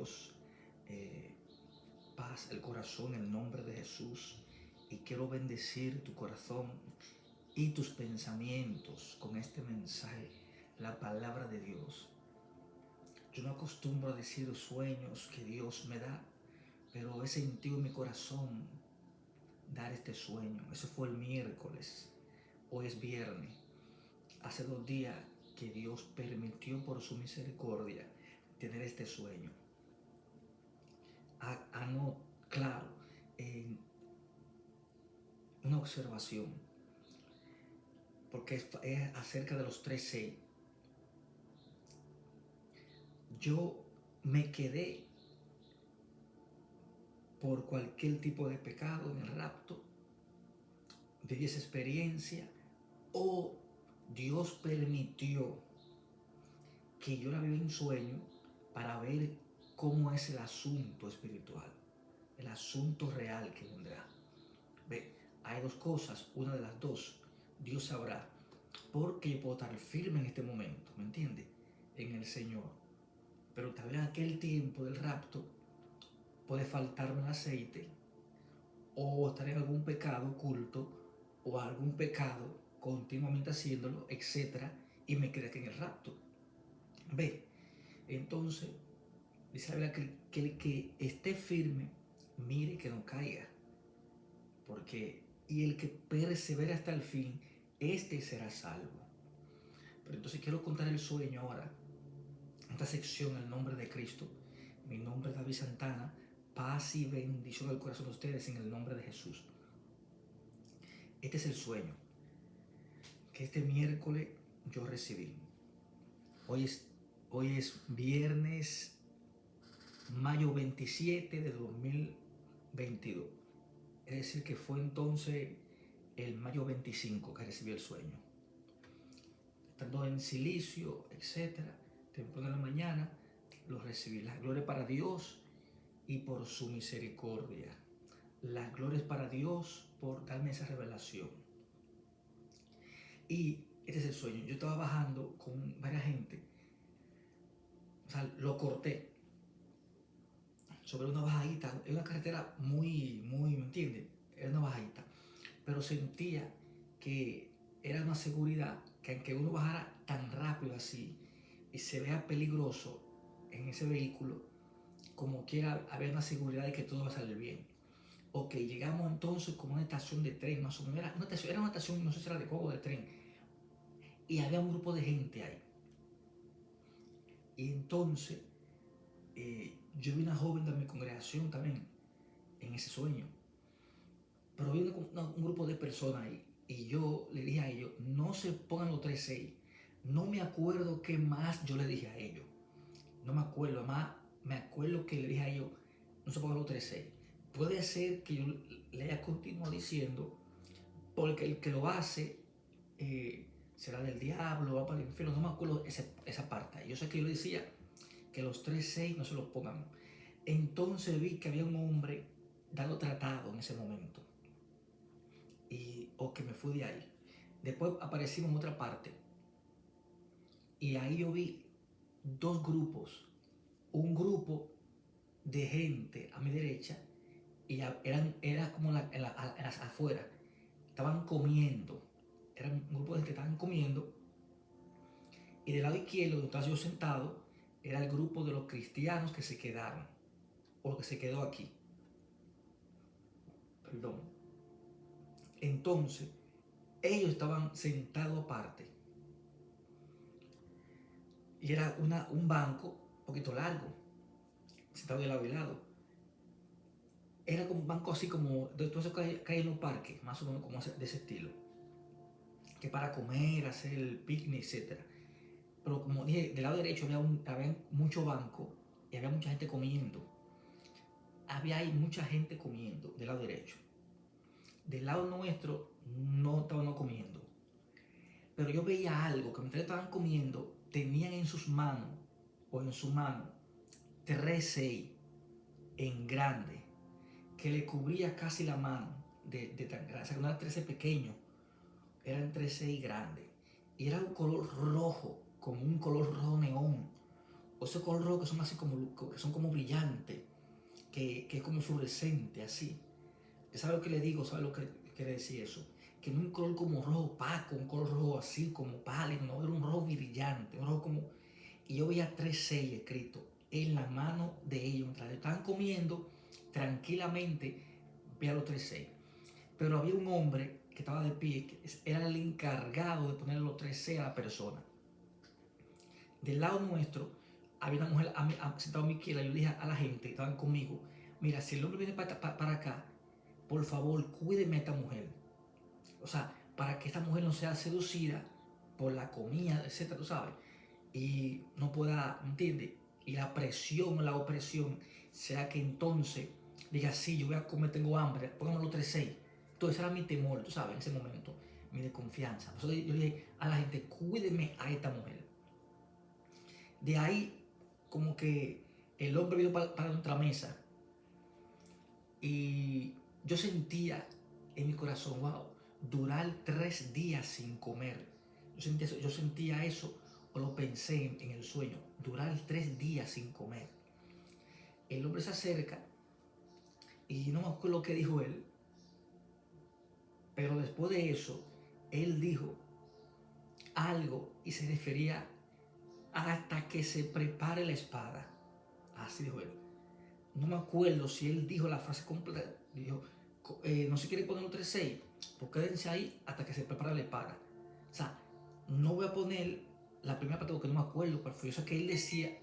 Dios, paz el corazón en el nombre de Jesús. Y quiero bendecir tu corazón y tus pensamientos con este mensaje, la palabra de Dios. Yo no acostumbro a decir sueños que Dios me da, pero he sentido en mi corazón dar este sueño. Eso fue el miércoles, hoy es viernes. Hace 2 días que Dios permitió por su misericordia tener este sueño. No, claro, en una observación, porque es acerca de los 3:6. Yo me quedé por cualquier tipo de pecado en el rapto, viví esa experiencia, o Dios permitió que yo la viva en sueño para ver cómo es el asunto espiritual, el asunto real que vendrá. Ve, hay dos cosas, una de las dos, Dios sabrá, porque yo puedo estar firme en este momento, ¿me entiendes? En el Señor. Pero tal vez en aquel tiempo del rapto puede faltarme el aceite, o estar en algún pecado oculto, o algún pecado continuamente haciéndolo, etcétera, y me quedé aquí en el rapto. Ve, entonces, dice la Biblia que el que esté firme, mire que no caiga. Y el que persevera hasta el fin, este será salvo. Pero entonces quiero contar el sueño ahora. Esta sección, el nombre de Cristo. Mi nombre es David Santana. Paz y bendición al corazón de ustedes en el nombre de Jesús. Este es el sueño que este miércoles yo recibí. Hoy es viernes, mayo 27 de 2022. Es decir, que fue entonces el mayo 25 que recibí el sueño. Estando en silicio, etcétera, temprano de la mañana, lo recibí. La gloria para Dios y por su misericordia. La gloria es para Dios por darme esa revelación. Y este es el sueño. Yo estaba bajando con varias gente. O sea, lo corté sobre una bajadita. Es una carretera muy, ¿me entiendes? Era una bajadita. Pero sentía que era una seguridad que aunque uno bajara tan rápido así y se vea peligroso en ese vehículo, como quiera había una seguridad de que todo va a salir bien. Ok, llegamos entonces como una estación de tren, más o menos. Era una estación, no sé si era de juego de tren. Y había un grupo de gente ahí. Y entonces yo vi una joven de mi congregación también en ese sueño. Pero vi un grupo de personas ahí. Y yo le dije a ellos, no se pongan los 3:6. No me acuerdo qué más yo le dije a ellos. No me acuerdo, además me acuerdo que le dije a ellos, no se pongan los 3:6. Puede ser que yo le haya continuado diciendo, porque el que lo hace será del diablo, va para el infierno. No me acuerdo esa parte. Yo sé que yo le decía que los 3:6 no se los pongan. Entonces vi que había un hombre dando tratado en ese momento. Que me fui de ahí. Después aparecimos en otra parte. Y ahí yo vi dos grupos. Un grupo de gente a mi derecha y era como las afuera. Estaban comiendo. Era un grupo de gente que estaban comiendo. Y del lado izquierdo, donde estaba yo sentado, era el grupo de los cristianos que se quedaron. O que se quedó aquí. Perdón. Entonces, ellos estaban sentados aparte. Y era un banco un poquito largo, sentado de lado y lado. Era como un banco así como de todo eso que hay en los parques, más o menos como de ese estilo. Que para comer, hacer el picnic, etc. Pero como dije, del lado derecho había mucho banco y había mucha gente comiendo. Había ahí mucha gente comiendo del lado derecho. Del lado nuestro no estaban comiendo. Pero yo veía algo que mientras estaban comiendo, tenían en sus manos o en su mano 3:6 en grande, que le cubría casi la mano de tan grande. O sea, no eran 13 pequeños, eran 3:6 grandes. Y era un color rojo, como un color rojo neón. o ese color rojo que son así como, que son como brillantes, que es como fluorescente, así. ¿Sabe lo que le digo? ¿Sabe lo que quiere decir eso? Que no un color como rojo opaco, un color rojo así como pálido, no, era un rojo brillante, un rojo como... Y yo veía 3-6 escrito en la mano de ellos, mientras estaban comiendo tranquilamente, veía los 3-6. Pero había un hombre que estaba de pie, que era el encargado de poner los 3-6 a la persona. Del lado nuestro, había una mujer sentada a mi izquierda. Yo le dije a la gente que estaban conmigo, mira, si el hombre viene para acá, por favor, cuídeme a esta mujer. O sea, para que esta mujer no sea seducida por la comida, etcétera, tú sabes, y no pueda, ¿entiendes? Y la presión, la opresión, sea que entonces diga, sí, yo voy a comer, tengo hambre, pónganme los 3-6. Entonces era mi temor, tú sabes, en ese momento, mi desconfianza. Entonces yo le dije a la gente, cuídeme a esta mujer. De ahí, como que el hombre vino para nuestra mesa y yo sentía en mi corazón, wow, durar 3 días sin comer. Yo sentía eso, o lo pensé en el sueño, durar 3 días sin comer. El hombre se acerca y no me acuerdo lo que dijo él, pero después de eso, él dijo algo y se refería hasta que se prepare la espada. Así dijo él. No me acuerdo si él dijo la frase completa. Dijo, no se quiere poner un 3-6, pues quédense ahí hasta que se prepare la espada. O sea, no voy a poner la primera parte porque no me acuerdo cuál fue. Yo sé que él decía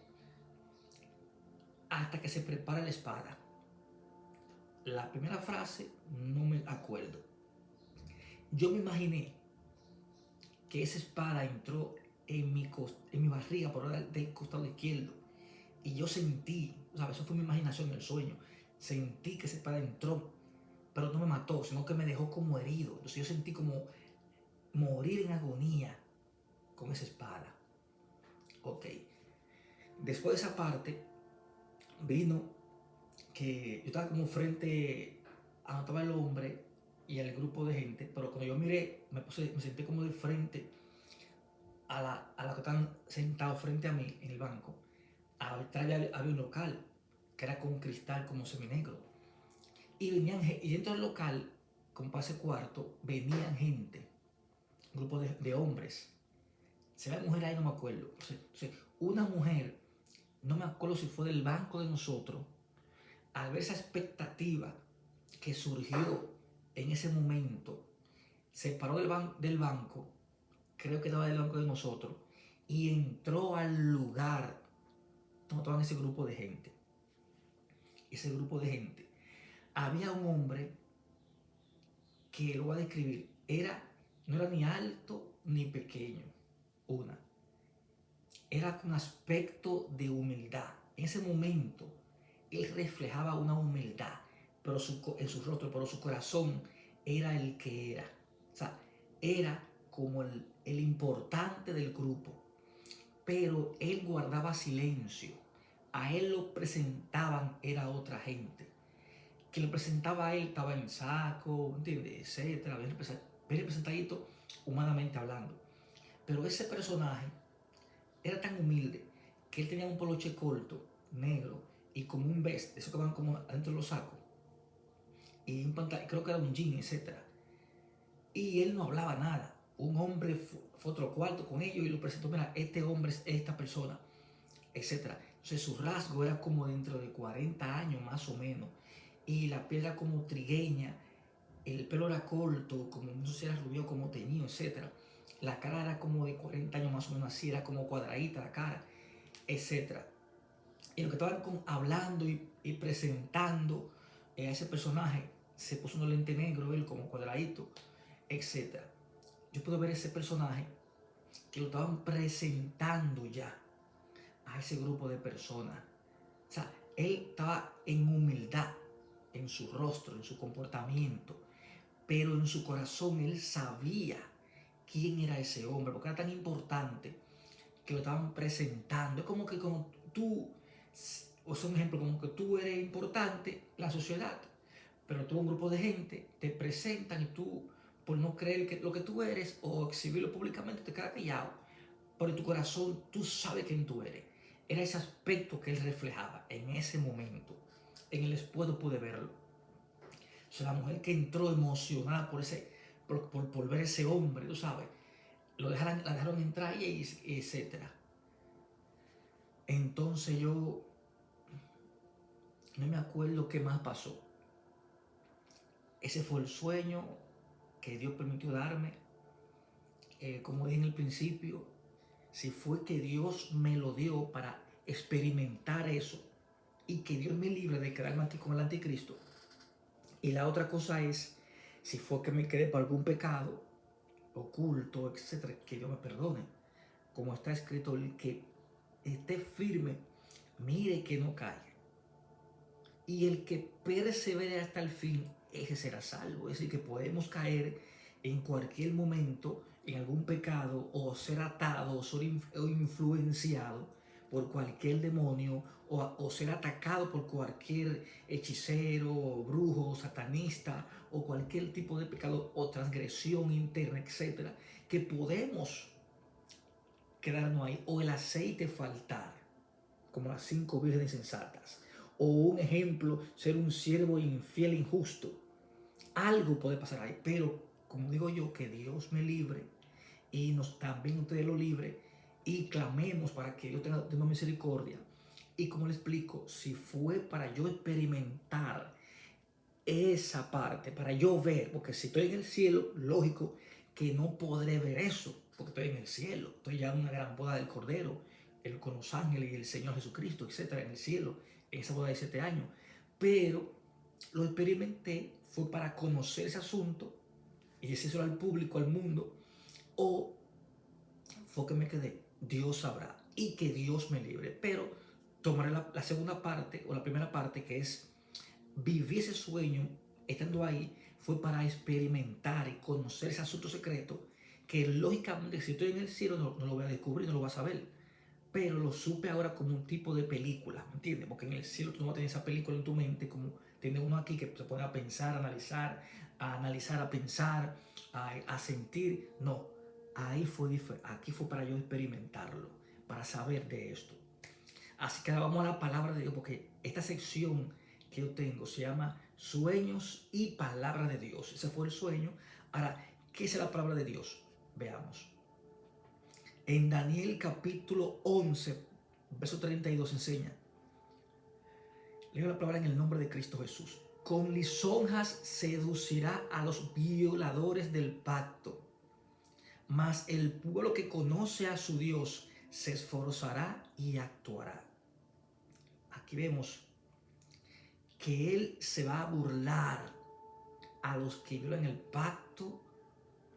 hasta que se prepare la espada. La primera frase no me acuerdo. Yo me imaginé que esa espada entró en mi barriga por del costado izquierdo. Y yo sentí, ¿sabes? Eso fue mi imaginación en el sueño. Sentí que esa espada entró, pero no me mató, sino que me dejó como herido. Entonces yo sentí como morir en agonía con esa espada. Ok. Después de esa parte, vino que yo estaba como frente a donde estaba el hombre y al grupo de gente, pero cuando yo miré, me senté como de frente a la que estaban sentados frente a mí en el banco. Atrás había un local que era con cristal como seminegro. Y dentro del local, como para ese cuarto, venían gente, un grupo de hombres. Se ve mujer ahí, no me acuerdo. Una mujer, no me acuerdo si fue del banco de nosotros, al ver esa expectativa que surgió en ese momento, se paró del banco, creo que estaba del banco de nosotros, y entró al lugar donde estaban ese grupo de gente. Ese grupo de gente. Había un hombre que lo voy a describir. No era ni alto ni pequeño. Era con aspecto de humildad. En ese momento, él reflejaba una humildad en su rostro, pero su corazón era el que era. O sea, era como el importante del grupo. Pero él guardaba silencio. A él lo presentaban, era otra gente. Que lo presentaba a él estaba en saco, ¿entiendes? Etcétera, bien representadito humanamente hablando. Pero ese personaje era tan humilde que él tenía un poloche corto, negro, y como un vest, eso que van como adentro de los sacos, y un pantalón, creo que era un jean, etcétera. Y él no hablaba nada. Un hombre fue otro cuarto con ellos y lo presentó, mira, este hombre es esta persona, etcétera. Entonces su rasgo era como dentro de 40 años más o menos, y la piel era como trigueña, el pelo era corto, como no sé si era rubio, como teñido, etcétera. La cara era como de 40 años más o menos así, era como cuadradita la cara, etcétera. Y lo que estaban hablando y presentando a ese personaje, se puso un lente negro, él como cuadradito, etcétera. Yo puedo ver ese personaje que lo estaban presentando ya a ese grupo de personas. O sea, él estaba en humildad, en su rostro, en su comportamiento, pero en su corazón él sabía quién era ese hombre, porque era tan importante que lo estaban presentando. Es como que como tú, o sea, un ejemplo, como que tú eres importante, la sociedad, pero tú un grupo de gente te presentan y tú, por no creer que lo que tú eres o exhibirlo públicamente, te quedas callado, pero en tu corazón tú sabes quién tú eres. era ese aspecto que él reflejaba en ese momento. En el espejo pude verlo. O sea, la mujer que entró emocionada por ver ese hombre, tú sabes, la dejaron entrar y etcétera. Entonces yo no me acuerdo qué más pasó. Ese fue el sueño que Dios permitió darme. Como dije en el principio, si fue que Dios me lo dio para experimentar eso y que Dios me libre de quedarme aquí con el anticristo. Y la otra cosa es, si fue que me quedé por algún pecado oculto, etcétera, que Dios me perdone. Como está escrito, el que esté firme, mire que no caiga. Y el que persevere hasta el fin, ese será salvo. Es decir, que podemos caer en cualquier momento en algún pecado o ser atado o influenciado por cualquier demonio o ser atacado por cualquier hechicero, brujo, satanista o cualquier tipo de pecado o transgresión interna, etcétera, que podemos quedarnos ahí o el aceite faltar, como las 5 vírgenes insensatas. O un ejemplo, ser un siervo infiel, injusto. Algo puede pasar ahí, pero como digo yo, que Dios me libre y también ustedes lo libre y clamemos para que Dios tenga misericordia. Y como le explico, si fue para yo experimentar esa parte, para yo ver, porque si estoy en el cielo, lógico que no podré ver eso, porque estoy en el cielo, estoy ya en una gran boda del Cordero, con los ángeles y el Señor Jesucristo, etcétera, en el cielo, en esa boda de 7 años. Pero lo experimenté fue para conocer ese asunto y decírselo al público, al mundo, o fue que me quedé, Dios sabrá, y que Dios me libre. Pero tomaré la segunda parte, o la primera parte, que es vivir ese sueño, estando ahí, fue para experimentar y conocer ese asunto secreto, que lógicamente si estoy en el cielo no lo voy a descubrir, no lo voy a saber. Pero lo supe ahora como un tipo de película, ¿me entiendes? Porque en el cielo tú no vas a tener esa película en tu mente como tiene uno aquí que se pone a pensar, a pensar, a sentir. No, aquí fue para yo experimentarlo, para saber de esto. Así que ahora vamos a la palabra de Dios, porque esta sección que yo tengo se llama Sueños y Palabra de Dios. Ese fue el sueño. Ahora, ¿qué es la palabra de Dios? Veamos. En Daniel capítulo 11, verso 32 enseña. Leo la palabra en el nombre de Cristo Jesús. Con lisonjas seducirá a los violadores del pacto, mas el pueblo que conoce a su Dios se esforzará y actuará. Aquí vemos que Él se va a burlar a los que violan el pacto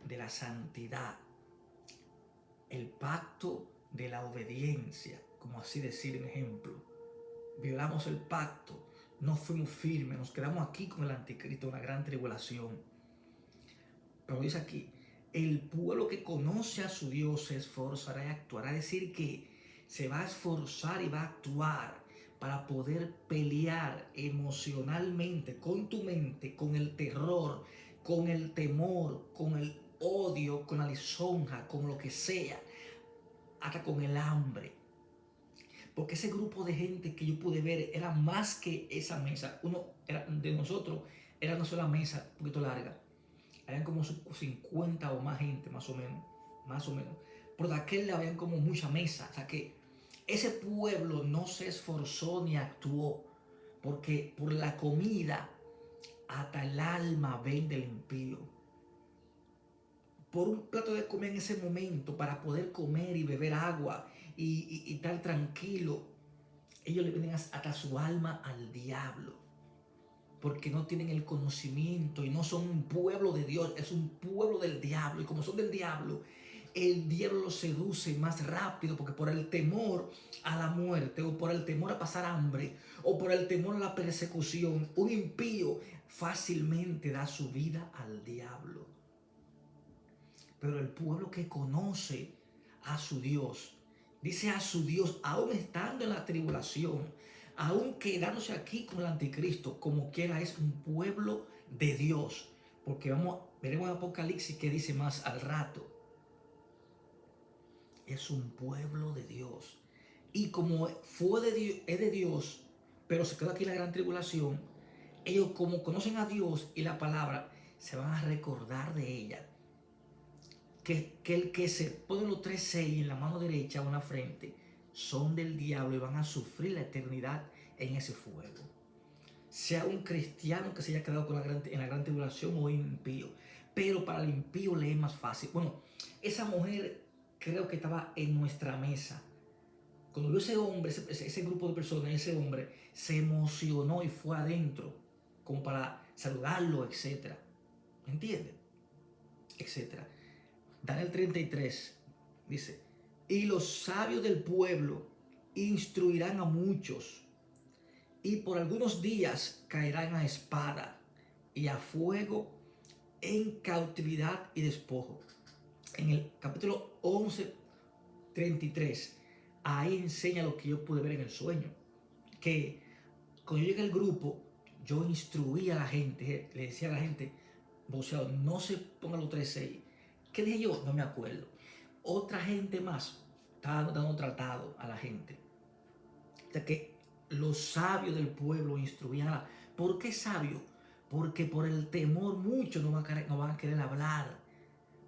de la santidad, el pacto de la obediencia, como así decir en ejemplo. Violamos el pacto, no fuimos firmes, nos quedamos aquí con el anticristo, una gran tribulación. Pero dice aquí, el pueblo que conoce a su Dios se esforzará y actuará. Es decir, que se va a esforzar y va a actuar para poder pelear emocionalmente con tu mente, con el terror, con el temor, con el odio, con la lisonja, con lo que sea, hasta con el hambre. Porque ese grupo de gente que yo pude ver era más que esa mesa. De nosotros era una sola mesa, un poquito larga. Habían como 50 o más gente, más o menos. Más o menos. Pero de aquel lado habían como mucha mesa. O sea que ese pueblo no se esforzó ni actuó. Porque por la comida hasta el alma vende el impío. Por un plato de comida en ese momento, para poder comer y beber agua y estar tranquilo, ellos le venden hasta su alma al diablo, porque no tienen el conocimiento y no son un pueblo de Dios, es un pueblo del diablo. Y como son del diablo, el diablo los seduce más rápido, porque por el temor a la muerte, o por el temor a pasar hambre, o por el temor a la persecución, un impío fácilmente da su vida al diablo. Pero el pueblo que conoce a su Dios, dice a su Dios, aún estando en la tribulación, aún quedándose aquí con el anticristo, como quiera es un pueblo de Dios. Porque veremos en Apocalipsis que dice más al rato. Es un pueblo de Dios. Y como fue de Dios, es de Dios, pero se quedó aquí en la gran tribulación, ellos como conocen a Dios y la palabra, se van a recordar de ella. Que el que se pone los 3 sellos en la mano derecha o en la frente son del diablo y van a sufrir la eternidad en ese fuego. Sea un cristiano que se haya quedado en la gran tribulación o un impío. Pero para el impío le es más fácil. Bueno, esa mujer creo que estaba en nuestra mesa. Cuando vio ese hombre, ese grupo de personas, ese hombre se emocionó y fue adentro como para saludarlo, etcétera. ¿Me entienden? Etcétera. Daniel 33 dice, y los sabios del pueblo instruirán a muchos, y por algunos días caerán a espada y a fuego en cautividad y despojo. En el capítulo 11:33, ahí enseña lo que yo pude ver en el sueño, que cuando yo llegué al grupo, yo instruía a la gente, le decía a la gente, boxeador, no se pongan los 3-6. ¿Qué dije yo? No me acuerdo. Otra gente más estaba dando tratado a la gente. O sea que los sabios del pueblo instruían a la... ¿Por qué sabio? Porque por el temor muchos no van a querer hablar.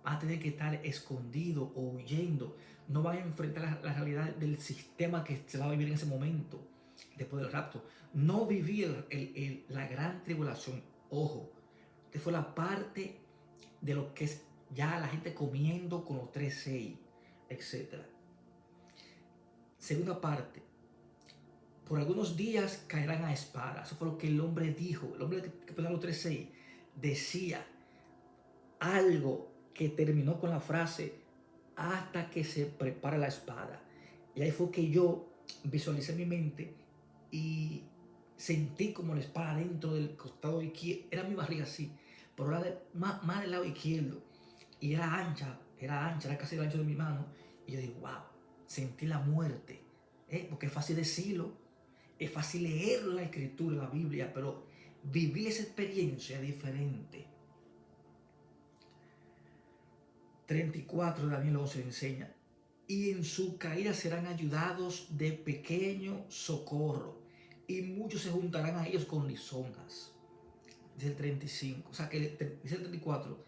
Van a tener que estar escondidos o huyendo. No van a enfrentar la realidad del sistema que se va a vivir en ese momento, después del rapto. No vivir la gran tribulación. Ojo, esta fue la parte de lo que es ya la gente comiendo con los 3-6, etc. Segunda parte, por algunos días caerán a espada. Eso fue lo que el hombre dijo. El hombre que puso los 3-6 decía algo que terminó con la frase hasta que se prepare la espada. Y ahí fue que yo visualicé en mi mente y sentí como la espada dentro del costado izquierdo. Era mi barriga así, pero era más del lado izquierdo. Y era ancha, era casi el ancho de mi mano. Y yo digo, wow, sentí la muerte. Porque es fácil decirlo, es fácil leerlo en la escritura, en la Biblia, pero vivir esa experiencia es diferente. 34 de Daniel 11 enseña, y en su caída serán ayudados de pequeño socorro, y muchos se juntarán a ellos con lisonjas. Dice el 35, o sea, que dice el 34,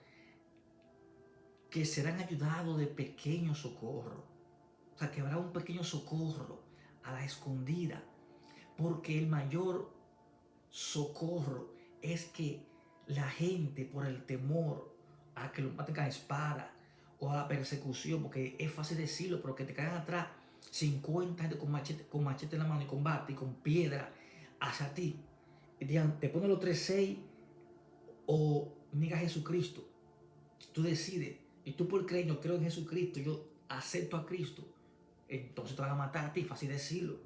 que serán ayudados de pequeño socorro. O sea, que habrá un pequeño socorro a la escondida, porque el mayor socorro es que la gente, por el temor a que lo maten a espada o a la persecución, porque es fácil decirlo, pero que te caigan atrás 50 gente con machete en la mano y con bate y con piedra hacia ti, y digan, te ponen los 3-6 o niega a Jesucristo. Tú decides, y tú por creer, yo creo en Jesucristo, yo acepto a Cristo, entonces te van a matar a ti, fácil decirlo.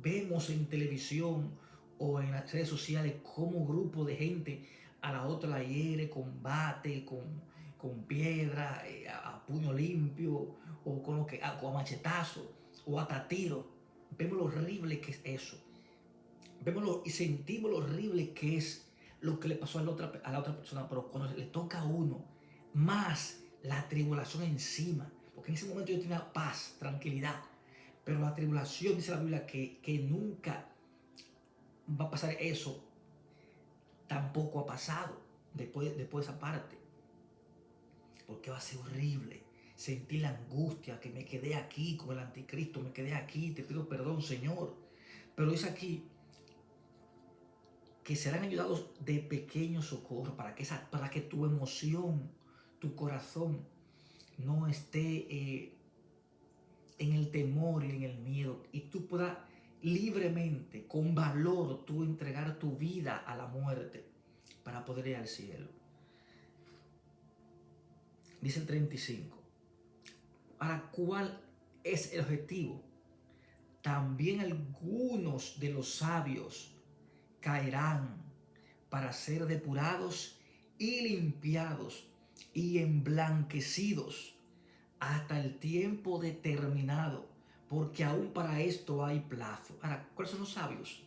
Vemos en televisión o en las redes sociales como grupo de gente a la otra la hiere con bate, con piedra, a puño limpio, o con a machetazo, o hasta tiro. Vemos lo horrible que es eso. Vemos y sentimos lo horrible que es lo que le pasó a la otra persona, pero cuando le toca a uno, más la tribulación encima, porque en ese momento yo tenía paz, tranquilidad, pero la tribulación, dice la Biblia, que nunca va a pasar eso, tampoco ha pasado después de esa parte, porque va a ser horrible. Sentí la angustia, que me quedé aquí con el anticristo, me quedé aquí, te pido perdón, Señor. Pero dice aquí que serán ayudados de pequeño socorro, para que tu emoción, tu corazón no esté en el temor y en el miedo, y tú puedas libremente, con valor, tú entregar tu vida a la muerte para poder ir al cielo. Dice el 35. Ahora, ¿cuál es el objetivo? También algunos de los sabios caerán para ser depurados y limpiados y emblanquecidos hasta el tiempo determinado, porque aún para esto hay plazo. Ahora, ¿cuáles son los sabios?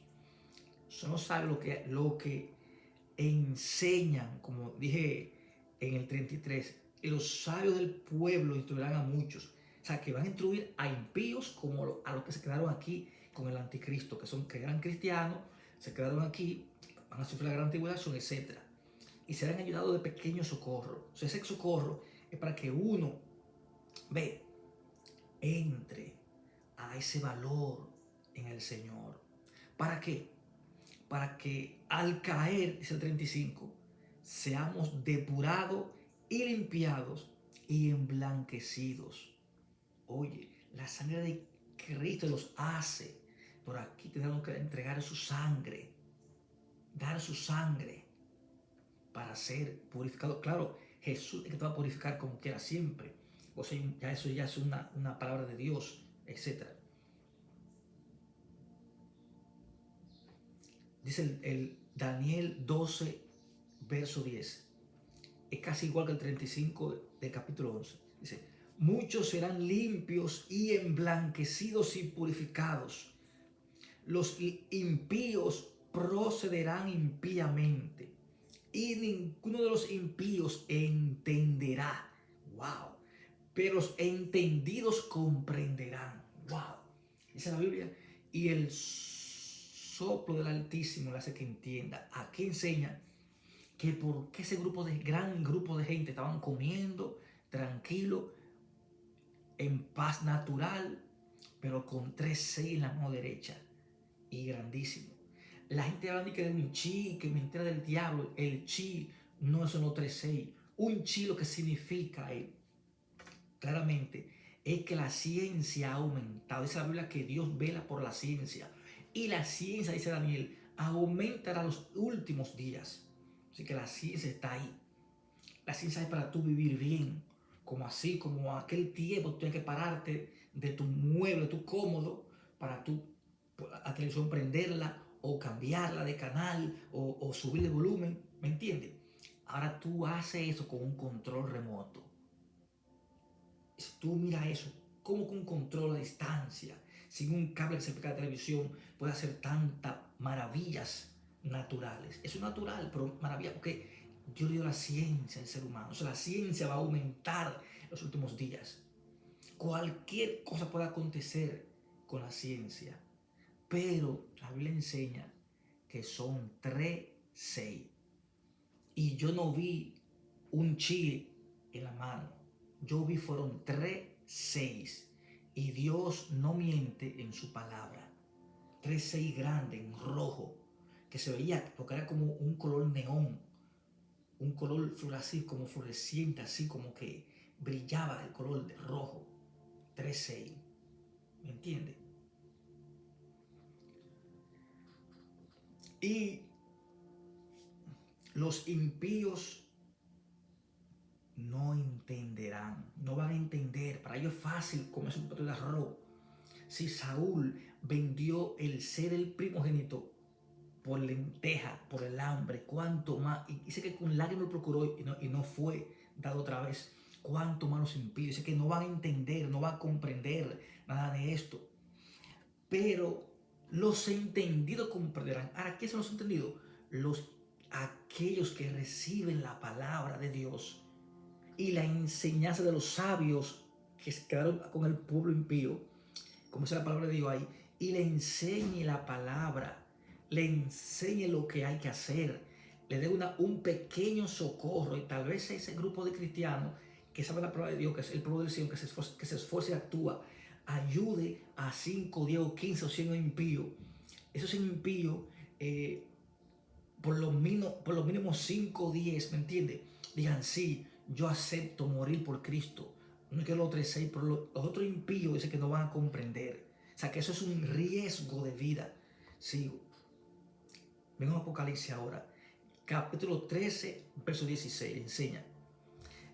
Son los sabios lo que enseñan, como dije en el 33, y los sabios del pueblo instruirán a muchos. O sea, que van a instruir a impíos como a los que se quedaron aquí con el anticristo, que eran cristianos, se quedaron aquí, van a sufrir la gran tribulación, etcétera, y serán ayudados de pequeño socorro. O sea, ese socorro es para que uno entre a ese valor en el Señor. ¿Para qué? Para que al caer, dice el 35, seamos depurados y limpiados y emblanquecidos. Oye, la sangre de Cristo los hace. Por aquí tenemos que entregar su sangre, dar su sangre para ser purificado. Claro, Jesús es que te va a purificar como quiera siempre. O sea, ya eso ya es una palabra de Dios, etc. Dice el Daniel 12, verso 10. Es casi igual que el 35 del capítulo 11. Dice, muchos serán limpios y emblanquecidos y purificados. Los impíos procederán impíamente y ninguno de los impíos entenderá. Wow. Pero los entendidos comprenderán. Wow. Dice la Biblia. Y el soplo del Altísimo le hace que entienda. Aquí enseña que porque ese gran grupo de gente estaban comiendo tranquilo, en paz natural, pero con 3:6 en la mano derecha y grandísimo. La gente habla de que de un chi, que mentira del diablo. El chi no son los 3:6. Un chi lo que significa claramente es que la ciencia ha aumentado. Dice la Biblia que Dios vela por la ciencia. Y la ciencia, dice Daniel, aumentará los últimos días. Así que la ciencia está ahí. La ciencia es para tú vivir bien. Como así, como aquel tiempo tú tienes que pararte de tu mueble, tu cómodo, para tú la televisión prenderla o cambiarla de canal o subir de volumen. ¿Me entiendes? Ahora tú haces eso con un control remoto. Si tú miras eso, como con un control a distancia, sin un cable que se pega a la televisión, puede hacer tantas maravillas naturales. Eso es natural, pero maravilla, porque Dios le dio la ciencia al ser humano. O sea, la ciencia va a aumentar en los últimos días. Cualquier cosa puede acontecer con la ciencia, pero la Biblia enseña que son 3:6. Y yo no vi un chi en la mano. Yo vi fueron 3:6. Y Dios no miente en su palabra. 3:6 grande, en rojo, que se veía, porque era como un color neón, un color así como floreciente, así como que brillaba el color de rojo. 3:6. ¿Me entiendes? Y los impíos no entenderán, no van a entender. Para ellos es fácil comerse un plato de arroz. Si Saúl vendió el ser el primogénito por lenteja, por el hambre, cuánto más, y dice que con lágrimas lo procuró y no fue dado otra vez, cuánto más los impíos. Dice que no van a entender, no van a comprender nada de esto. Pero los entendidos comprenderán. Ahora, ¿qué son los entendidos? Aquellos que reciben la palabra de Dios y la enseñanza de los sabios que se quedaron con el pueblo impío, como dice la palabra de Dios ahí, y le enseñe la palabra, le enseñe lo que hay que hacer, le dé un pequeño socorro, y tal vez ese grupo de cristianos que sabe la palabra de Dios, que es el pueblo del Señor, que se esfuerce y actúa, ayude a 5, 10 o 15 o 100 impíos. Esos impíos, por lo mínimo 5 o 10, ¿me entiendes? Digan, sí, yo acepto morir por Cristo. No es que los 3:6, pero los otros impíos dicen que no van a comprender. O sea, que eso es un riesgo de vida. Sigo. Vengo a Apocalipsis ahora. Capítulo 13, verso 16. Enseña.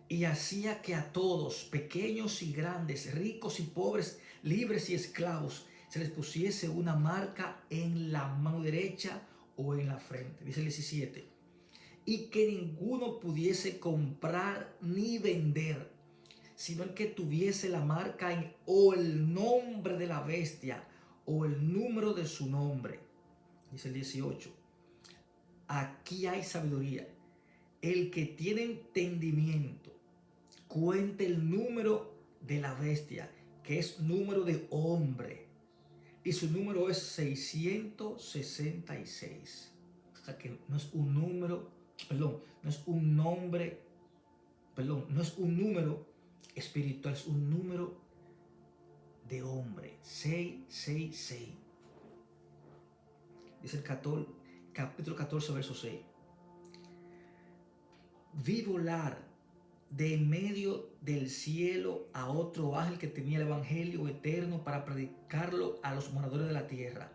Y hacía que a todos, pequeños y grandes, ricos y pobres, libres y esclavos, se les pusiese una marca en la mano derecha o en la frente. Dice el 17. Y que ninguno pudiese comprar ni vender, sino el que tuviese la marca o el nombre de la bestia o el número de su nombre. Dice el 18. Aquí hay sabiduría. El que tiene entendimiento, cuente el número de la bestia que es número de hombre. Y su número es 666. O sea que no es un número, perdón, no es un nombre, perdón, no es un número espiritual, es un número de hombre. 666. Dice el capítulo 14, verso 6. Vi volar de en medio del cielo a otro ángel que tenía el evangelio eterno para predicarlo a los moradores de la tierra,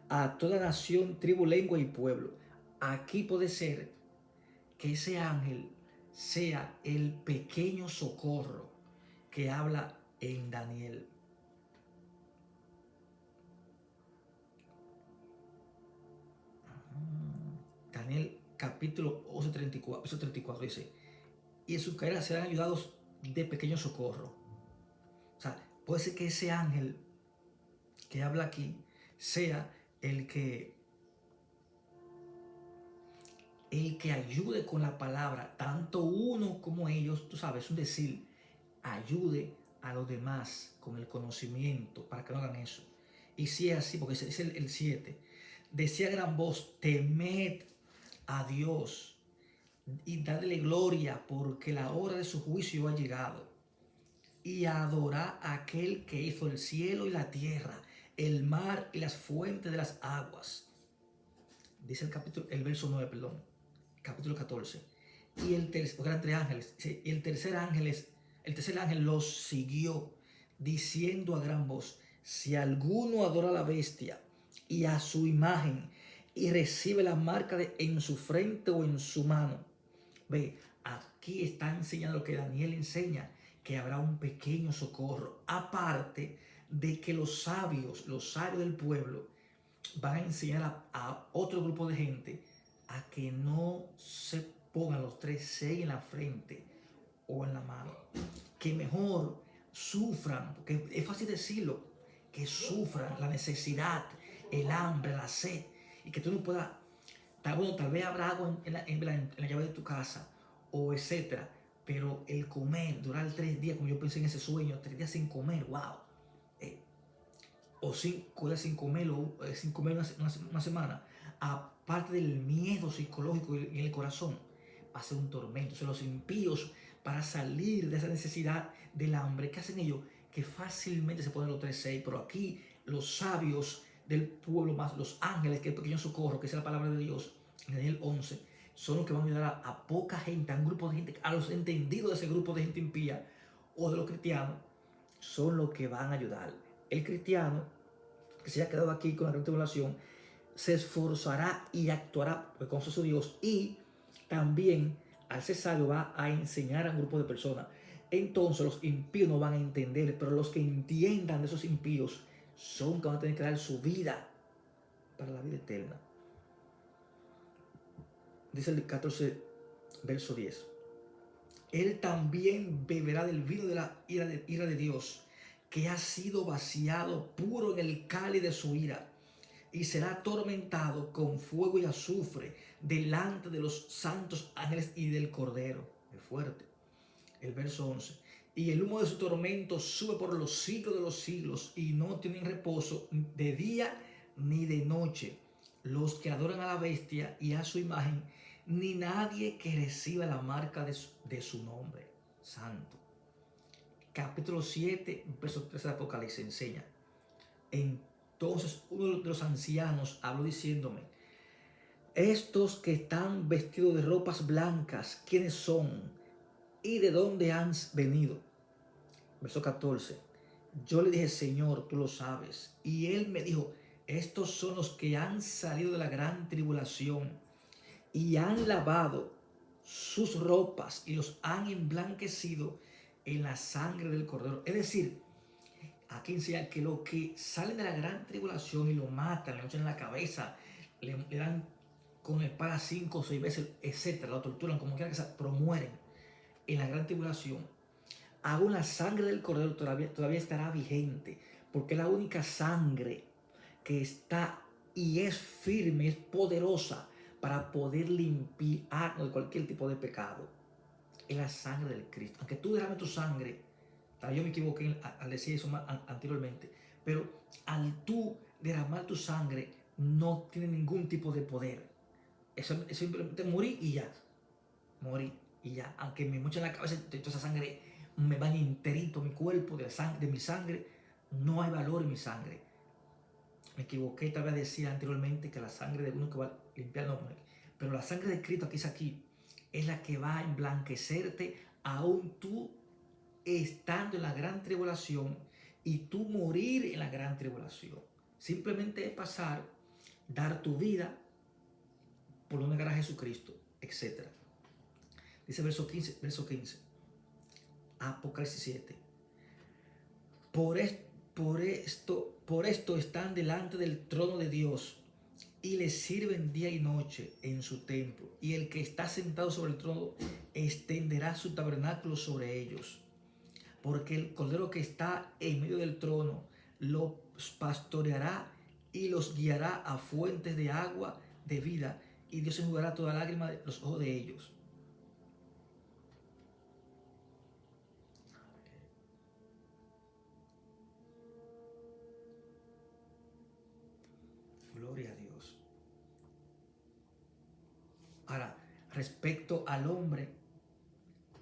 a toda nación, tribu, lengua y pueblo. Aquí puede ser que ese ángel sea el pequeño socorro que habla en Daniel. Daniel capítulo 11, 34 dice, y en sus cadenas serán ayudados de pequeño socorro. O sea, puede ser que ese ángel que habla aquí sea el que ayude con la palabra, tanto uno como ellos, tú sabes, es un decir, ayude a los demás con el conocimiento para que no hagan eso. Y si es así, porque dice el 7, decía a gran voz, temed a Dios y dadle gloria, porque la hora de su juicio ha llegado. Y adorad a aquel que hizo el cielo y la tierra, el mar y las fuentes de las aguas. Dice el verso 9, perdón, capítulo 14. Y eran tres ángeles, y el tercer ángel los siguió, diciendo a gran voz, si alguno adora a la bestia y a su imagen y recibe la marca en su frente o en su mano. Ve, aquí está enseñando lo que Daniel enseña, que habrá un pequeño socorro, aparte de que los sabios del pueblo, van a enseñar a otro grupo de gente a que no se pongan los 6 en la frente o en la mano. Que mejor sufran, porque es fácil decirlo, que sufran la necesidad, el hambre, la sed, y que tú no puedas, tal vez habrá agua en la llave de tu casa, o etcétera, pero el comer, durar 3 días, como yo pensé en ese sueño, 3 días sin comer, wow. O 5 días sin comer, o sin comer una semana, aparte del miedo psicológico en el corazón, va a ser un tormento. Entonces los impíos, para salir de esa necesidad del hambre, ¿qué hacen ellos? Que fácilmente se ponen los 3:6, pero aquí los sabios del pueblo, más los ángeles, que es el pequeño socorro, que es la palabra de Dios, en Daniel 11, son los que van a ayudar a poca gente, a un grupo de gente, a los entendidos de ese grupo de gente impía o de los cristianos, son los que van a ayudar. El cristiano que se haya quedado aquí con la gran tribulación se esforzará y actuará porque conoce a su Dios, y también al ser sabio va a enseñar a un grupo de personas. Entonces los impíos no van a entender, pero los que entiendan de esos impíos son que van a tener que dar su vida para la vida eterna. Dice el 14, verso 10. Él también beberá del vino de la ira de Dios, que ha sido vaciado puro en el cáliz de su ira, y será atormentado con fuego y azufre delante de los santos ángeles y del Cordero. Es fuerte. El verso 11. Y el humo de su tormento sube por los siglos de los siglos, y no tienen reposo de día ni de noche los que adoran a la bestia y a su imagen, ni nadie que reciba la marca de su nombre. Santo. Capítulo 7, verso 3 de Apocalipsis enseña. Entonces uno de los ancianos habló diciéndome, estos que están vestidos de ropas blancas, ¿quiénes son? ¿Y de dónde han venido? Verso 14. Yo le dije, Señor, tú lo sabes. Y él me dijo, estos son los que han salido de la gran tribulación y han lavado sus ropas y los han emblanquecido en la sangre del Cordero. Es decir, aquí enseña que los que salen de la gran tribulación y lo matan, le echan en la cabeza, le dan con espada 5 o 6 veces, etcétera, lo torturan, como quiera que sea, pero mueren en la gran tribulación. Aún la sangre del Cordero todavía estará vigente, porque es la única sangre que está y es firme, es poderosa para poder limpiarnos de cualquier tipo de pecado. Es la sangre del Cristo. Aunque tú derrames tu sangre, Yo me equivoqué al decir eso anteriormente. Pero al tú derramar tu sangre no tiene ningún tipo de poder. Eso es simplemente morir y ya. Morir y ya. Aunque me moche en la cabeza toda esa sangre me bañe enterito mi cuerpo de mi sangre, no hay valor en mi sangre. Me equivoqué, tal vez decía anteriormente que la sangre de uno que va a limpiar, no, pero la sangre de Cristo aquí es la que va a emblanquecerte aún tú estando en la gran tribulación y tú morir en la gran tribulación. Simplemente es pasar, dar tu vida por no negar a Jesucristo, etc. Dice verso 15, Apocalipsis 7. Por esto están delante del trono de Dios y le sirven día y noche en su templo. Y el que está sentado sobre el trono extenderá su tabernáculo sobre ellos. Porque el cordero que está en medio del trono los pastoreará y los guiará a fuentes de agua de vida. Y Dios enjugará toda lágrima de los ojos de ellos. Gloria a Dios. Ahora, respecto al hombre,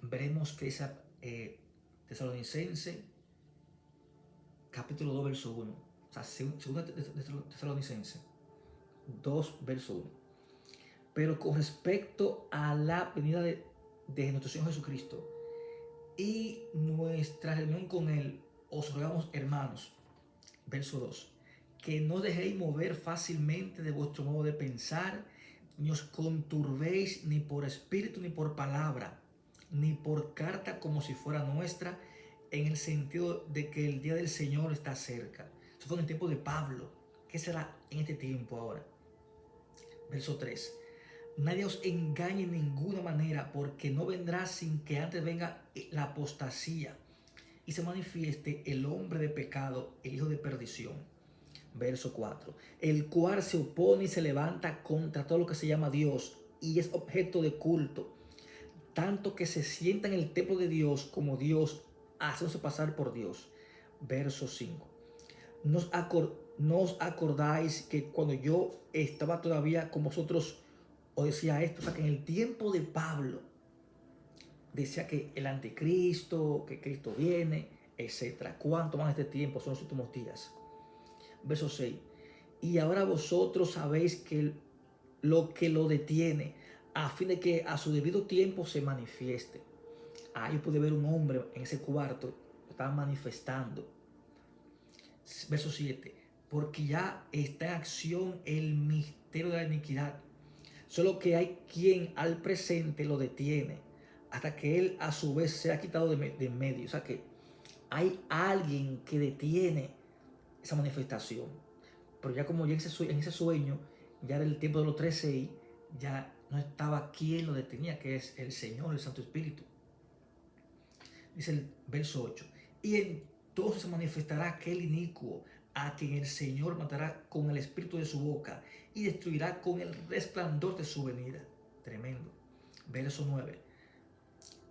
veremos que esa Tesalonicense, capítulo 2, verso 1. O sea, segunda Tesalonicense 2, verso 1. Pero con respecto a la venida de nuestro Señor Jesucristo y nuestra reunión con Él, os rogamos, hermanos, verso 2, que no dejéis mover fácilmente de vuestro modo de pensar, ni os conturbéis ni por espíritu ni por palabra, ni por carta como si fuera nuestra, en el sentido de que el día del Señor está cerca. Eso fue en el tiempo de Pablo. ¿Qué será en este tiempo ahora? Verso 3. Nadie os engañe en ninguna manera, porque no vendrá sin que antes venga la apostasía y se manifieste el hombre de pecado, el hijo de perdición. Verso 4. El cual se opone y se levanta contra todo lo que se llama Dios y es objeto de culto, tanto que se sienta en el templo de Dios como Dios, haciéndose pasar por Dios. Verso 5. ¿No os acordáis que cuando yo estaba todavía con vosotros os decía esto? O sea, que en el tiempo de Pablo decía que el anticristo, que Cristo viene, etc. ¿Cuánto más este tiempo son los últimos días? Verso 6. Y ahora vosotros sabéis que lo detiene, a fin de que a su debido tiempo se manifieste. Yo pude ver un hombre en ese cuarto, estaba manifestando. Verso 7. Porque ya está en acción el misterio de la iniquidad, solo que hay quien al presente lo detiene, hasta que él a su vez sea quitado de en medio. O sea que hay alguien que detiene esa manifestación. Pero ya como ya en ese sueño, ya era el tiempo de los 13, ya no estaba quien lo detenía, que es el Señor, el Santo Espíritu. Dice el verso 8. Y entonces se manifestará aquel inicuo, a quien el Señor matará con el espíritu de su boca y destruirá con el resplandor de su venida. Tremendo. Verso 9.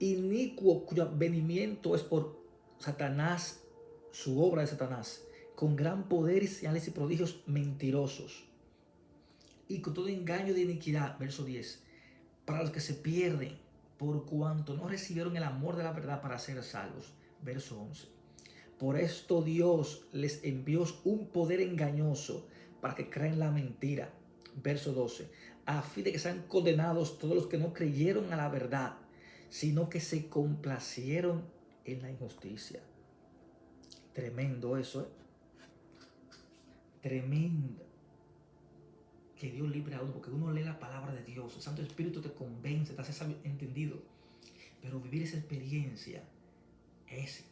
Inicuo cuyo venimiento es por Satanás, su obra de Satanás, con gran poder y señales y prodigios mentirosos, y con todo engaño de iniquidad. Verso 10. Para los que se pierden, por cuanto no recibieron el amor de la verdad para ser salvos. Verso 11. Por esto Dios les envió un poder engañoso para que crean la mentira. Verso 12. A fin de que sean condenados todos los que no creyeron a la verdad, sino que se complacieron en la injusticia. Tremendo eso, ¿eh? Tremendo. Que Dios libre a uno, porque uno lee la palabra de Dios, el Santo Espíritu te convence, te hace sabio, entendido. Pero vivir esa experiencia es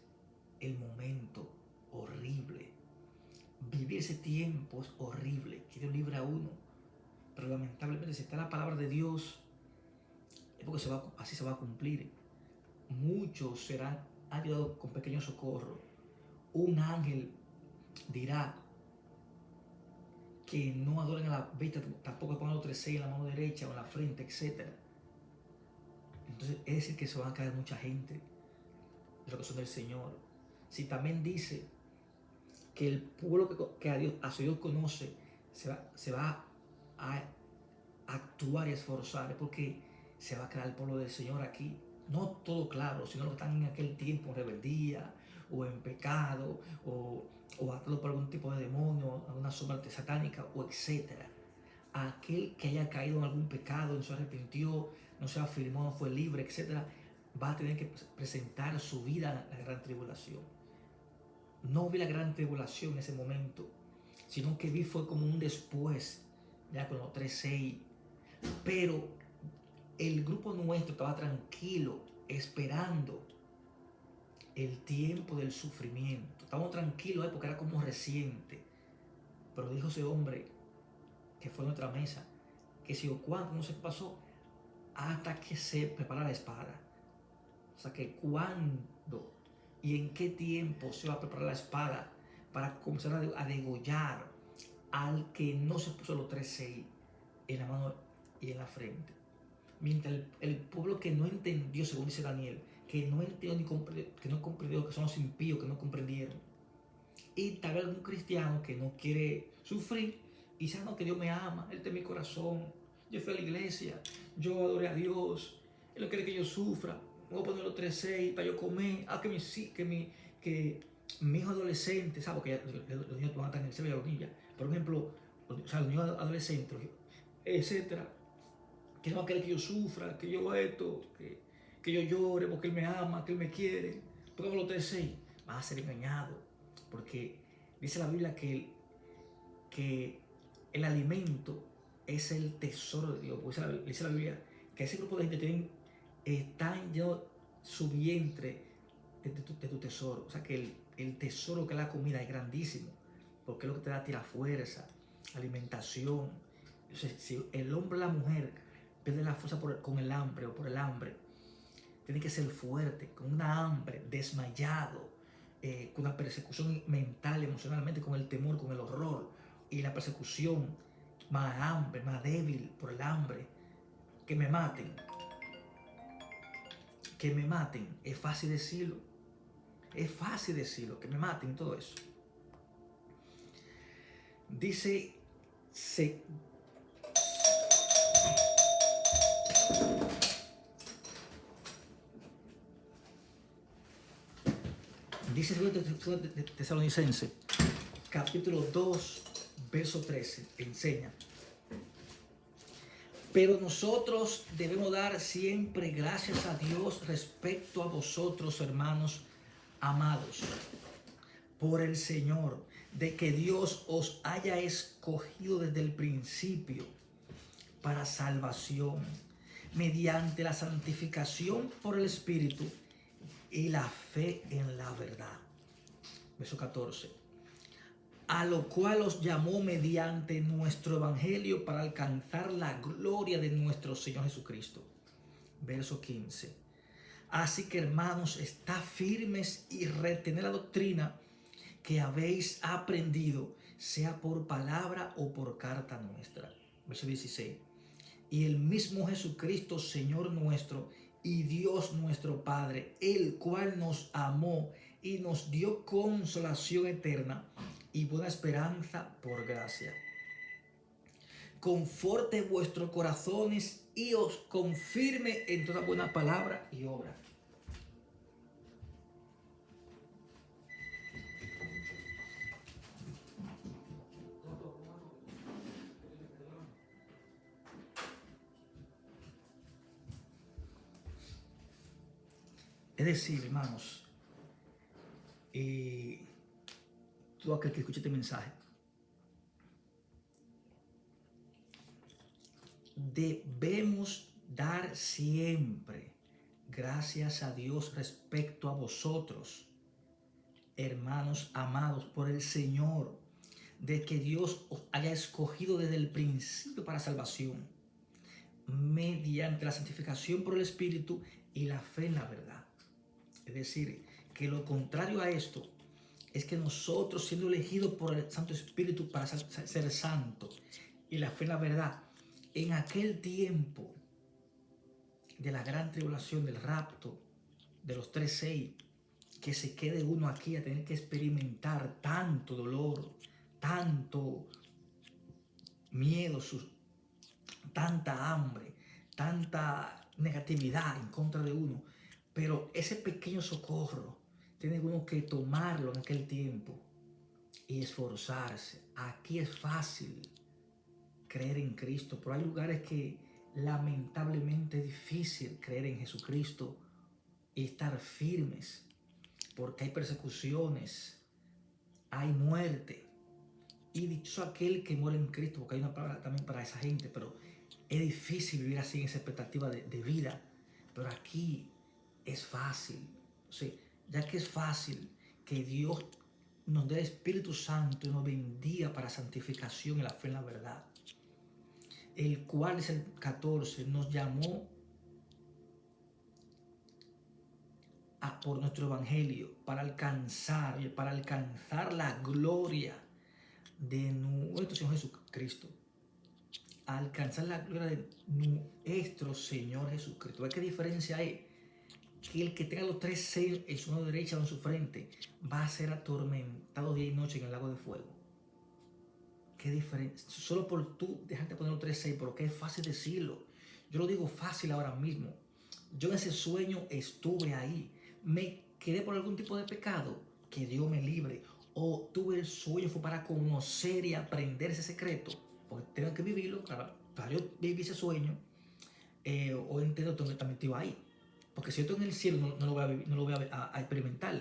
el momento horrible. Vivir ese tiempo es horrible, que Dios libre a uno. Pero lamentablemente si está la palabra de Dios, es porque así se va a cumplir. Muchos serán ayudados con pequeño socorro. Un ángel dirá que no adoren a la vista, tampoco pongan los 3 en la mano derecha o en la frente, etc. Entonces es decir que se van a caer mucha gente de lo que son del Señor. si también dice que el pueblo que a su Dios conoce se va a actuar y esforzar? Es porque se va a crear el pueblo del Señor aquí. No todo claro, sino los que están en aquel tiempo en rebeldía o en pecado o atado por algún tipo de demonio, alguna sombra satánica o etcétera. Aquel que haya caído en algún pecado, no se arrepintió, no se afirmó, no fue libre, etcétera, va a tener que presentar su vida a la gran tribulación. No vi la gran tribulación en ese momento, sino que vi fue como un después, ya con los 3:6. Pero el grupo nuestro estaba tranquilo, esperando el tiempo del sufrimiento. Estábamos tranquilos porque era como reciente. Pero dijo ese hombre que fue en nuestra mesa, que si o cuándo no se pasó, hasta que se prepara la espada. O sea que cuándo y en qué tiempo se va a preparar la espada para comenzar a degollar al que no se puso los 3:6 en la mano y en la frente. Mientras el pueblo que no entendió, según dice Daniel, que no entendió que no comprendió, que son los impíos que no comprendieron. Y tal vez algún cristiano que no quiere sufrir y dice, no, que Dios me ama, Él está en mi corazón, yo fui a la iglesia, yo adoré a Dios, Él no quiere que yo sufra, me voy a poner los 3:6 para yo comer, que mi hijo adolescente, ¿sabes? Porque los niños van a estar en el cielo y los niños, por ejemplo, o sea, los niños adolescentes, etcétera, que no va a querer que yo sufra, que yo esto, que yo llore porque Él me ama, que Él me quiere. Pongamos los 3:6, vas a ser engañado, porque dice la Biblia que el alimento es el tesoro de Dios. Porque dice la Biblia que ese grupo de gente están llenos su vientre de tu tesoro. O sea que el tesoro que es la comida es grandísimo, porque es lo que te da a ti la fuerza, alimentación. Entonces, si el hombre o la mujer pierde la fuerza con el hambre o por el hambre, tiene que ser fuerte, con una hambre, desmayado, con una persecución mental, emocionalmente, con el temor, con el horror y la persecución, más hambre, más débil por el hambre. Que me maten, es fácil decirlo, que me maten, todo eso. Dice, dice 2 Tesalonicenses, capítulo 2, verso 13, enseña: pero nosotros debemos dar siempre gracias a Dios respecto a vosotros, hermanos amados, por el Señor, de que Dios os haya escogido desde el principio para salvación, mediante la santificación por el Espíritu y la fe en la verdad. Verso 14. A lo cual os llamó mediante nuestro evangelio para alcanzar la gloria de nuestro Señor Jesucristo. Verso 15. Así que, hermanos, estad firmes y retened la doctrina que habéis aprendido, sea por palabra o por carta nuestra. Verso 16. Y el mismo Jesucristo, Señor nuestro, y Dios nuestro Padre, el cual nos amó y nos dio consolación eterna y buena esperanza por gracia, conforte vuestros corazones y os confirme en toda buena palabra y obra. Es decir, hermanos, y todo aquel que escuche este mensaje, debemos dar siempre gracias a Dios respecto a vosotros, hermanos amados por el Señor, de que Dios os haya escogido desde el principio para salvación, mediante la santificación por el Espíritu y la fe en la verdad. Es decir, que lo contrario a esto es que nosotros, siendo elegidos por el Santo Espíritu para ser santos y la fe en la verdad, en aquel tiempo de la gran tribulación, del rapto, de los 3:6, que se quede uno aquí a tener que experimentar tanto dolor, tanto miedo, tanta hambre, tanta negatividad en contra de uno. Pero ese pequeño socorro tiene uno que tomarlo en aquel tiempo y esforzarse. Aquí es fácil creer en Cristo, pero hay lugares que lamentablemente es difícil creer en Jesucristo y estar firmes, porque hay persecuciones, hay muerte. Y dichoso aquel que muere en Cristo, porque hay una palabra también para esa gente, pero es difícil vivir así en esa expectativa de vida. Pero aquí es fácil. O sea, ya que es fácil que Dios nos dé el Espíritu Santo y nos bendiga para santificación y la fe en la verdad, el cual es el 14, nos llamó por nuestro evangelio para alcanzar la gloria de nuestro Señor Jesucristo. Alcanzar la gloria de nuestro Señor Jesucristo. ¿Ves qué diferencia hay? Que el que tenga los 3 sellos en su mano derecha o en su frente va a ser atormentado día y noche en el lago de fuego. Qué diferencia. Solo por tú dejarte poner los 3 sellos, pero que es fácil decirlo. Yo lo digo fácil ahora mismo. Yo en ese sueño estuve ahí. Me quedé por algún tipo de pecado, que Dios me libre. O tuve el sueño, fue para conocer y aprender ese secreto, porque tengo que vivirlo para yo vivir ese sueño. O entiendo que también estoy ahí. Porque si yo estoy en el cielo, no lo voy a vivir, no lo voy a experimentar.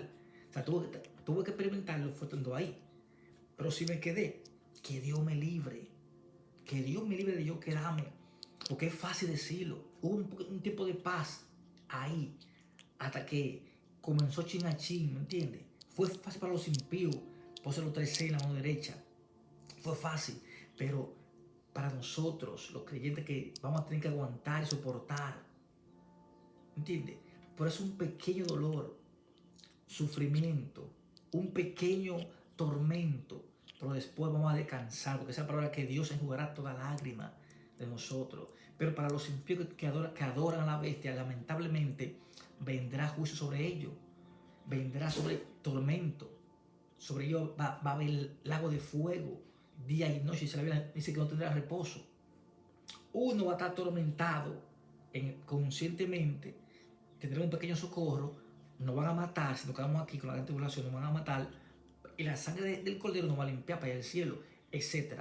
O sea, tuve que experimentarlo fue estando ahí. Pero si me quedé, que Dios me libre. Que Dios me libre de yo quedarme. Porque es fácil decirlo. Hubo un tiempo de paz ahí. Hasta que comenzó chin a chin, ¿me entiendes? Fue fácil para los impíos poner los 3 en la mano derecha. Fue fácil. Pero para nosotros, los creyentes, que vamos a tener que aguantar y soportar, ¿entiendes? Por eso un pequeño dolor, sufrimiento, un pequeño tormento, pero después vamos a descansar, porque esa palabra que Dios enjugará toda lágrima de nosotros. Pero para los impíos que adoran a la bestia, lamentablemente vendrá juicio sobre ellos, vendrá sobre tormento, sobre ellos va a haber lago de fuego, día y noche, y la Biblia dice que no tendrá reposo. Uno va a estar atormentado conscientemente, tendrá un pequeño socorro, nos van a matar, si nos quedamos aquí con la gran tribulación, nos van a matar, y la sangre del cordero nos va a limpiar para ir al cielo, etc.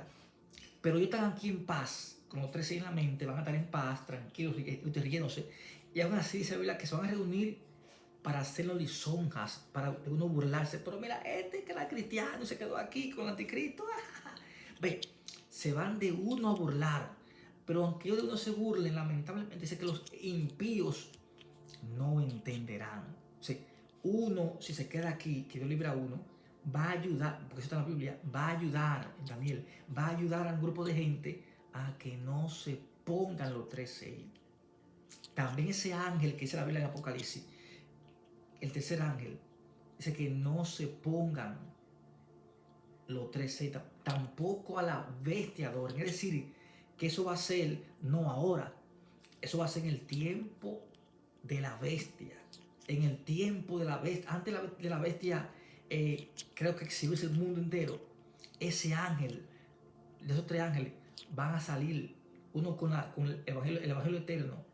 Pero ellos están aquí en paz, con los 13 en la mente, van a estar en paz, tranquilos, riéndose, y aún así dice la Biblia que se van a reunir para hacernos lisonjas, para uno burlarse. Pero mira, que era cristiano, se quedó aquí con el anticristo. Ve, se van de uno a burlar. Pero aunque ellos de uno se burlen, lamentablemente dice que los impíos no entenderán. O sea, uno, si se queda aquí, que Dios libre a uno, va a ayudar, porque eso está en la Biblia, va a ayudar, Daniel, va a ayudar a un grupo de gente a que no se pongan los 3 sellos. También ese ángel que dice la Biblia en Apocalipsis, el tercer ángel, dice que no se pongan los 3 sellos, tampoco a la bestia adoren. Es decir, que eso va a ser no ahora, eso va a ser en el tiempo de la bestia. En el tiempo de la bestia, antes de la bestia, creo que exhibiese el mundo entero. Ese ángel, de esos 3 ángeles, van a salir, uno con el evangelio eterno,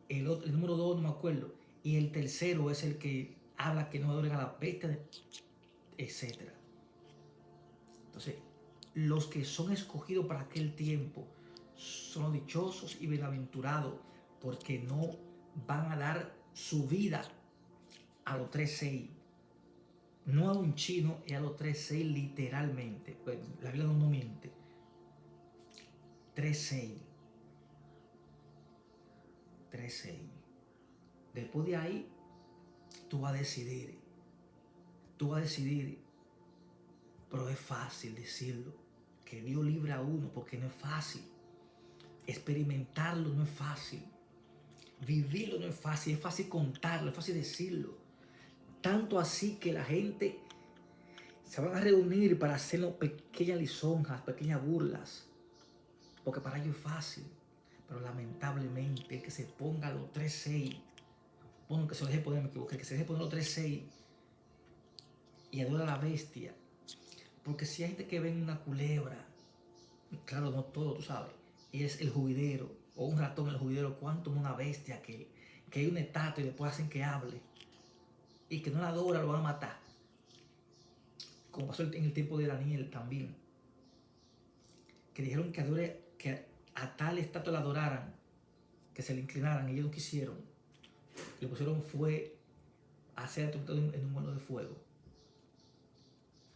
el número 2 no me acuerdo, y el tercero es el que habla que no adoren a la bestia, etc. Entonces, los que son escogidos para aquel tiempo son los dichosos y bienaventurados, porque no van a dar su vida a los 3 sellos. No a un chino, es a los 3 sellos literalmente. Pues la Biblia no miente. 3 sellos. 3 sellos. Después de ahí, tú vas a decidir. Tú vas a decidir. Pero es fácil decirlo. Que Dios libre a uno, porque no es fácil. Experimentarlo no es fácil. Vivirlo no es fácil contarlo, es fácil decirlo. Tanto así que la gente se van a reunir para hacernos pequeñas lisonjas, pequeñas burlas. Porque para ellos es fácil. Pero lamentablemente el que se ponga los 3 sellos, bueno, que se deje poner, me equivoqué, el que se deje poner los 3 sellos, y adora a la bestia. Porque si hay gente que ve una culebra, claro, no todo, tú sabes, y es el juidero, o un ratón en el juidero, cuánto una bestia que hay una estatua y después hacen que hable, y que no la adora, lo van a matar. Como pasó en el tiempo de Daniel también, que dijeron que a tal estatua la adoraran, que se le inclinaran, y ellos no quisieron. Lo que pusieron fue hacer atormentado en un horno de fuego.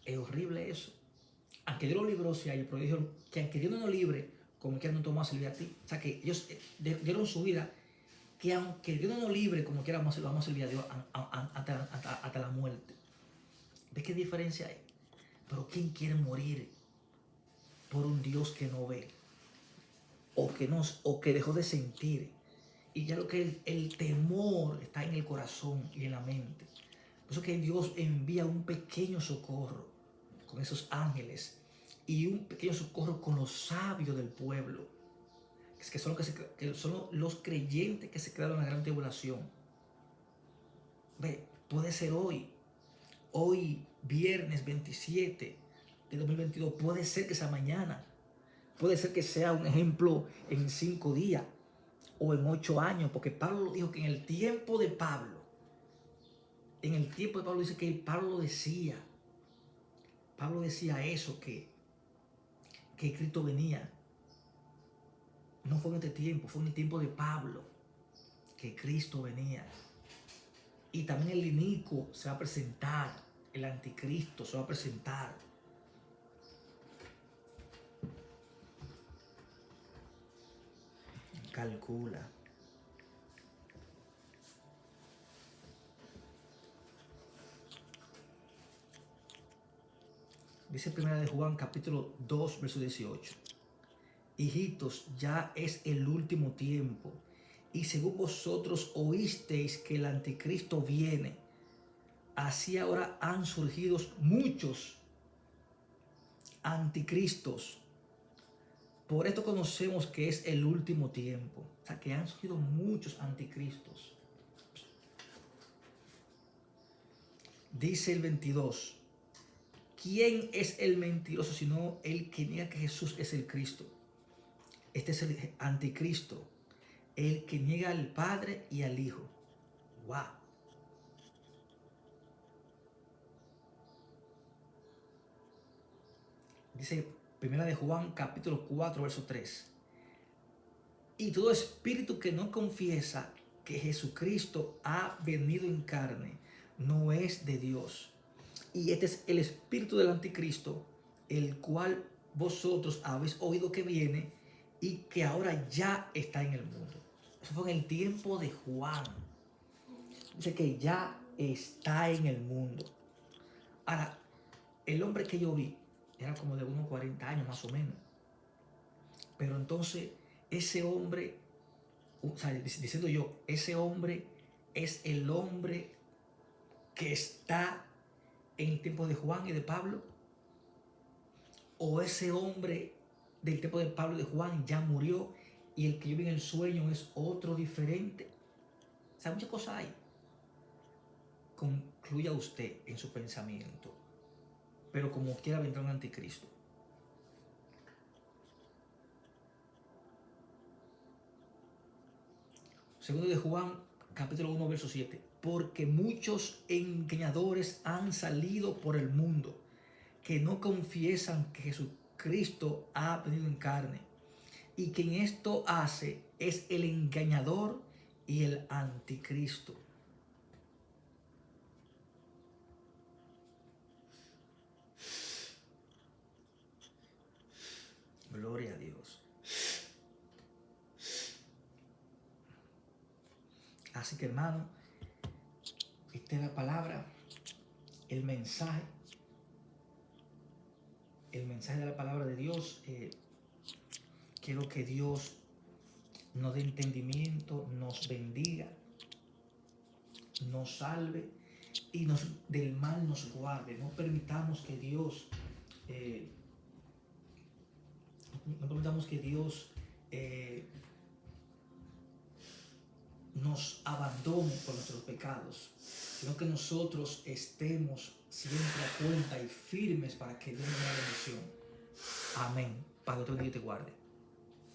Es horrible eso. Aunque Dios lo libró, si hay, pero dijeron que aunque Dios no nos libre, como quiera no te vamos a servir a ti. O sea que ellos dieron su vida, que aunque Dios no nos libre, como quiera vamos a servir a Dios hasta la muerte. ¿Ves qué diferencia hay? Pero ¿quién quiere morir por un Dios que no ve? O que dejó de sentir. Y ya lo que el temor está en el corazón y en la mente. Por eso que Dios envía un pequeño socorro con esos ángeles y un pequeño socorro con los sabios del pueblo, que son los creyentes que se crearon en la gran tribulación. Ve, puede ser hoy viernes 27 de 2022, puede ser que sea mañana, puede ser que sea un ejemplo en 5 días o en 8 años, porque Pablo dijo que en el tiempo de Pablo dice que Pablo decía eso, que Cristo venía. No fue en este tiempo, fue en el tiempo de Pablo que Cristo venía. Y también el inicuo se va a presentar, el anticristo se va a presentar. Calcula. Dice 1 de Juan capítulo 2, verso 18. Hijitos, ya es el último tiempo. Y según vosotros oísteis que el anticristo viene, así ahora han surgido muchos anticristos. Por esto conocemos que es el último tiempo. O sea, que han surgido muchos anticristos. Dice el 22. ¿Quién es el mentiroso sino el que niega que Jesús es el Cristo? Este es el anticristo, el que niega al Padre y al Hijo. ¡Wow! Dice 1 de Juan capítulo 4, verso 3. Y todo espíritu que no confiesa que Jesucristo ha venido en carne no es de Dios. Y este es el espíritu del anticristo, el cual vosotros habéis oído que viene y que ahora ya está en el mundo. Eso fue en el tiempo de Juan. Dice que ya está en el mundo. Ahora, el hombre que yo vi era como de unos 40 años más o menos. Pero entonces, ese hombre, o sea, diciendo yo, ese hombre es el hombre que está en el tiempo de Juan y de Pablo, o ese hombre del tiempo de Pablo y de Juan ya murió y el que yo vi en el sueño es otro diferente. O sea, muchas cosas hay. Concluya usted en su pensamiento, pero como quiera vendrá un anticristo. Segundo de Juan, capítulo 1, verso 7. Porque muchos engañadores han salido por el mundo, que no confiesan que Jesucristo ha venido en carne. Y quien esto hace es el engañador y el anticristo. Gloria a Dios. Así que, hermano, esta es la palabra, el mensaje de la palabra de Dios. Quiero que Dios nos dé entendimiento, nos bendiga, nos salve y del mal nos guarde. No permitamos que Dios nos abandone por nuestros pecados, sino que nosotros estemos siempre a cuenta y firmes para que Dios nos dé la bendición. Amén. Padre, otro día te guarde.